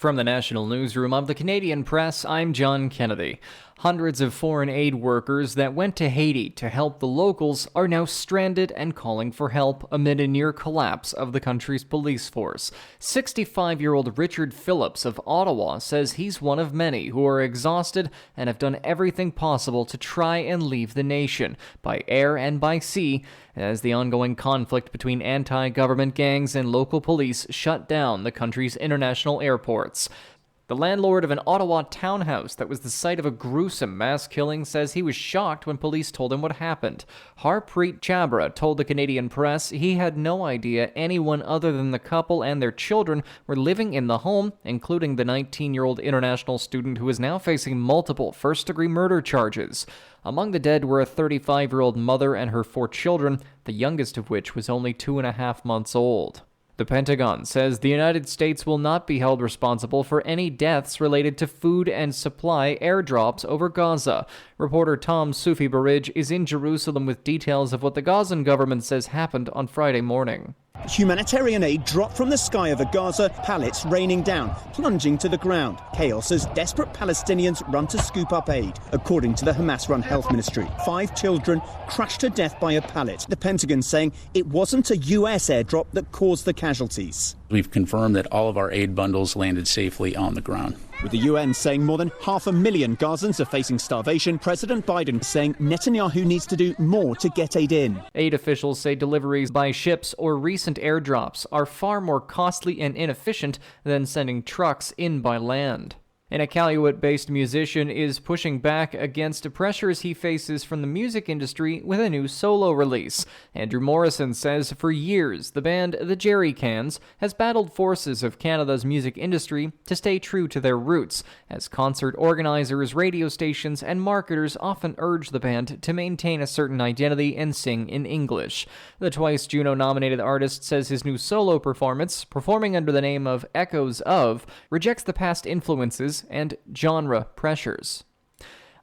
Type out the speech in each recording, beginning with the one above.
From the National Newsroom of the Canadian Press, I'm John Kennedy. Hundreds of foreign aid workers that went to Haiti to help the locals are now stranded and calling for help amid a near collapse of the country's police force. 65-year-old Richard Phillips of Ottawa says he's one of many who are exhausted and have done everything possible to try and leave the nation, by air and by sea, as the ongoing conflict between anti-government gangs and local police shut down the country's international airports. The landlord of an Ottawa townhouse that was the site of a gruesome mass killing says he was shocked when police told him what happened. Harpreet Chabra told the Canadian Press he had no idea anyone other than the couple and their children were living in the home, including the 19-year-old international student who is now facing multiple first-degree murder charges. Among the dead were a 35-year-old mother and her 4 children, the youngest of which was only 2.5 months old. The Pentagon says the United States will not be held responsible for any deaths related to food and supply airdrops over Gaza. Reporter Tom Sufi-Barridge is in Jerusalem with details of what the Gazan government says happened on Friday morning. Humanitarian aid dropped from the sky over Gaza, pallets raining down, plunging to the ground. Chaos as desperate Palestinians run to scoop up aid. According to the Hamas-run health ministry, 5 children crushed to death by a pallet. The Pentagon saying it wasn't a US airdrop that caused the casualties. We've confirmed that all of our aid bundles landed safely on the ground. With the UN saying more than 500,000 Gazans are facing starvation, President Biden saying Netanyahu needs to do more to get aid in. Aid officials say deliveries by ships or recent airdrops are far more costly and inefficient than sending trucks in by land. An Iqaluit-based musician is pushing back against the pressures he faces from the music industry with a new solo release. Andrew Morrison says for years the band The Jerry Cans has battled forces of Canada's music industry to stay true to their roots, as concert organizers, radio stations, and marketers often urge the band to maintain a certain identity and sing in English. The twice Juno-nominated artist says his new solo performance, performing under the name of Echoes of, rejects the past influences and genre pressures.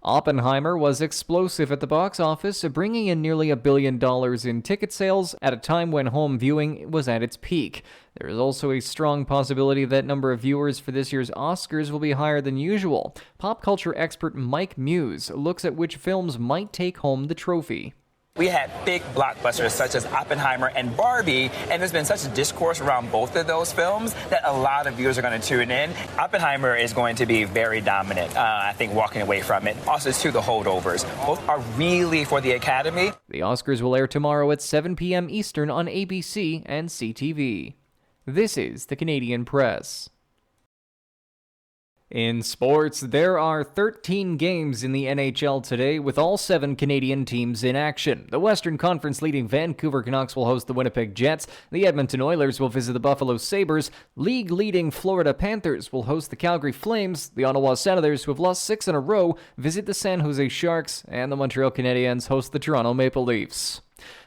Oppenheimer was explosive at the box office, bringing in nearly $1 billion in ticket sales at a time when home viewing was at its peak. There is also a strong possibility that number of viewers for this year's Oscars will be higher than usual. Pop culture expert Mike Muse looks at which films might take home the trophy. We had big blockbusters such as Oppenheimer and Barbie, and there's been such a discourse around both of those films that a lot of viewers are going to tune in. Oppenheimer is going to be very dominant, I think, walking away from it. Also, it's to the holdovers. Both are really for the Academy. The Oscars will air tomorrow at 7 p.m. Eastern on ABC and CTV. This is the Canadian Press. In sports, there are 13 games in the NHL today, with all 7 Canadian teams in action. The Western Conference leading Vancouver Canucks will host the Winnipeg Jets. The Edmonton Oilers will visit the Buffalo Sabres. League-leading Florida Panthers will host the Calgary Flames. The Ottawa Senators, who have lost 6 in a row, visit the San Jose Sharks. And the Montreal Canadiens host the Toronto Maple Leafs.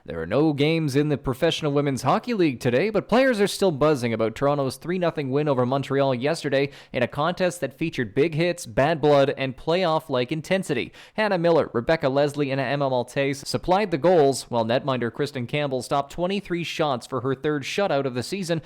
There are no games in the Professional Women's Hockey League today, but players are still buzzing about Toronto's 3-0 win over Montreal yesterday in a contest that featured big hits, bad blood, and playoff-like intensity. Hannah Miller, Rebecca Leslie, and Emma Maltese supplied the goals, while netminder Kristen Campbell stopped 23 shots for her 3rd shutout of the season.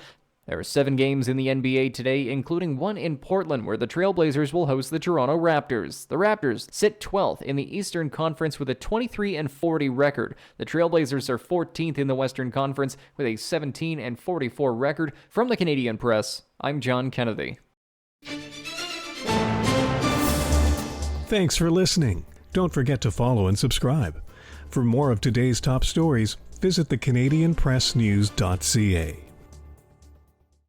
There are 7 games in the NBA today, including one in Portland, where the Trailblazers will host the Toronto Raptors. The Raptors sit 12th in the Eastern Conference with a 23-40 record. The Trailblazers are 14th in the Western Conference with a 17-44 record. From the Canadian Press, I'm John Kennedy. Thanks for listening. Don't forget to follow and subscribe. For more of today's top stories, visit thecanadianpressnews.ca.